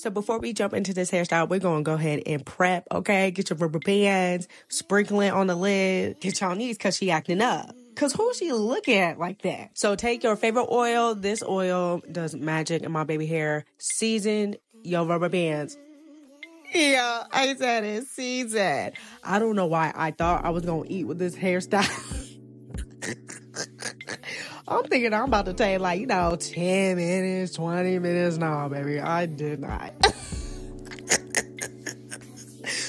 So before we jump into this hairstyle, we're going to go ahead and prep, okay? Get your rubber bands, sprinkle it on the lid. Get y'all knees because she acting up. Because who's she looking at like that? So take your favorite oil. This oil does magic in my baby hair. Season your rubber bands. Yeah, I said it. Season. I don't know why I thought I was going to eat with this hairstyle. I'm thinking I'm about to take 10 minutes, 20 minutes. No, baby, I did not.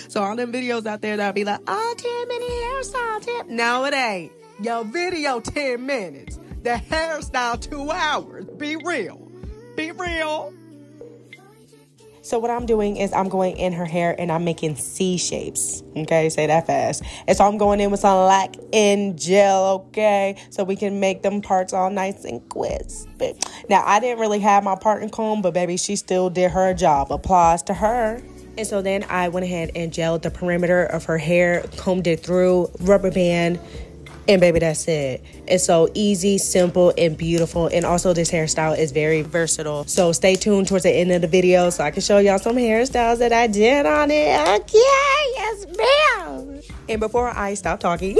So all them videos out there that'll be like, 10-minute hairstyle tip. No, it ain't. Your video 10 minutes. The hairstyle 2 hours. Be real. Be real. So what I'm doing is I'm going in her hair and I'm making C shapes. Okay, say that fast. And so I'm going in with some lac in gel, okay? So we can make them parts all nice and crispy. Now, I didn't really have my part in comb, but baby, she still did her job. Applause to her. And so then I went ahead and gelled the perimeter of her hair, combed it through, rubber band, and baby, that's it. It's so easy, simple, and beautiful. And also this hairstyle is very versatile. So stay tuned towards the end of the video so I can show y'all some hairstyles that I did on it. Okay, yes, ma'am. And before I stop talking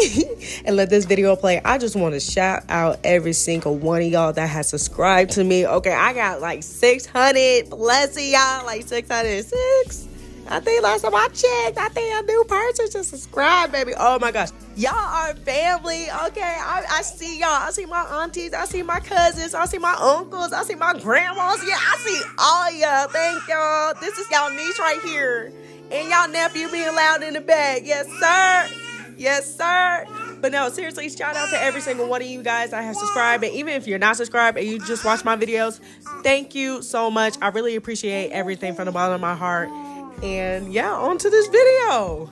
and let this video play, I just want to shout out every single one of y'all that has subscribed to me. Okay, I got 600 plus of y'all, 606. I think last time I checked, I think a new person just subscribed, baby. Oh my gosh. Y'all are family, okay? I see y'all. I see my aunties. I see my cousins. I see my uncles. I see my grandmas. Yeah, I see all y'all. Thank y'all. This is y'all niece right here. And y'all nephew being loud in the back. Yes, sir. Yes, sir. But no, seriously, shout out to every single one of you guys that have subscribed. And even if you're not subscribed and you just watch my videos, thank you so much. I really appreciate everything from the bottom of my heart. And yeah, on to this video.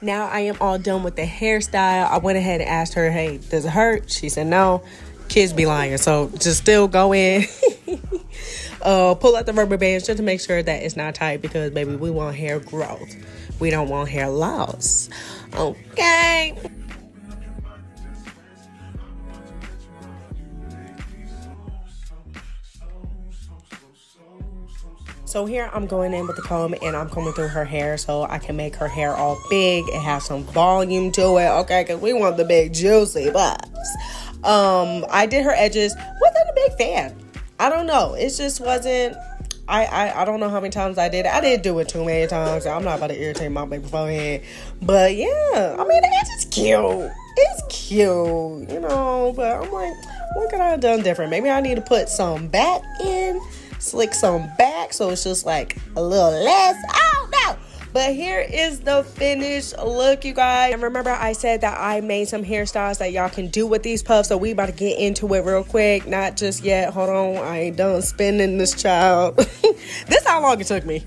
Now I am all done with the hairstyle. I went ahead and asked her, hey, does it hurt? She said no. Kids be lying, so just still go in. Pull out the rubber bands just to make sure that it's not tight, because baby, we want hair growth. We don't want hair loss. Okay. So here I'm going in with the comb and I'm combing through her hair so I can make her hair all big and have some volume to it, okay? Because we want the big juicy bobs. I did her edges. Wasn't a big fan. I don't know. It just wasn't. I don't know how many times I did it. I didn't do it too many times. So I'm not about to irritate my baby forehead. But yeah, I mean, the edge is cute. It's cute, you know. But I'm like, what could I have done different? Maybe I need to put some back in. Slick some back so it's just like a little less. I don't know. But here is the finished look, you guys. And remember I said that I made some hairstyles that y'all can do with these puffs. So we about to get into it real quick. Not just yet. Hold on. I ain't done spinning this child. This how long it took me.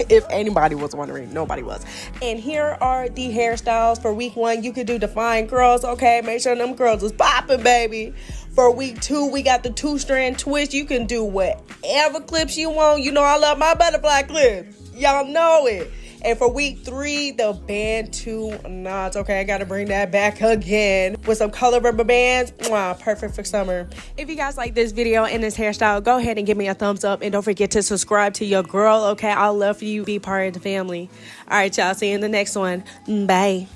If anybody was wondering, nobody was. And here are the hairstyles for week 1. You could do defined curls, okay? Make sure them curls is popping, baby. For week 2, we got the 2-strand twist. You can do whatever clips you want. You know I love my butterfly clips. Y'all know it. And for week 3, the band 2 knots. Okay, I got to bring that back again with some color rubber bands. Wow, perfect for summer. If you guys like this video and this hairstyle, go ahead and give me a thumbs up. And don't forget to subscribe to your girl, okay? I'd love for you to be part of the family. All right, y'all. See you in the next one. Bye.